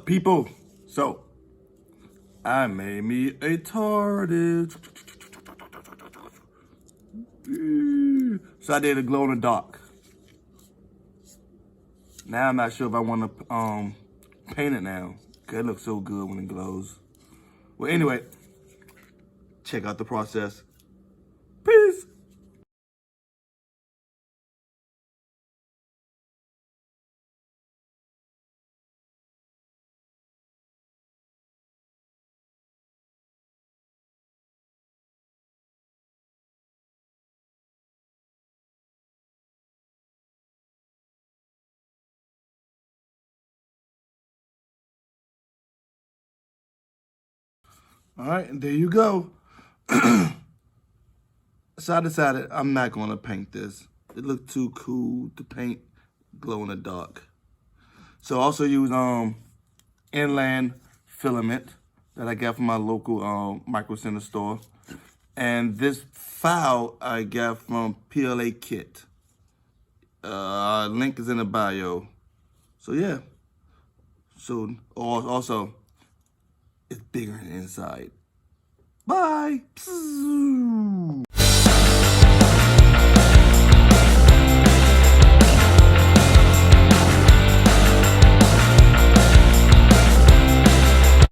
people? So, I made me a Tardis. So I did a glow in the dark. Now I'm not sure if I want to paint it now. Cause it looks so good when it glows. Well, anyway, check out the process. Peace. All right, and there you go. So I decided I'm not gonna paint this. It looked too cool to paint glow in the dark. So I also use inland filament that I got from my local micro center store. And this file I got from PLA Kit. Link is in the bio. So yeah. So also, it's bigger than inside. Bye.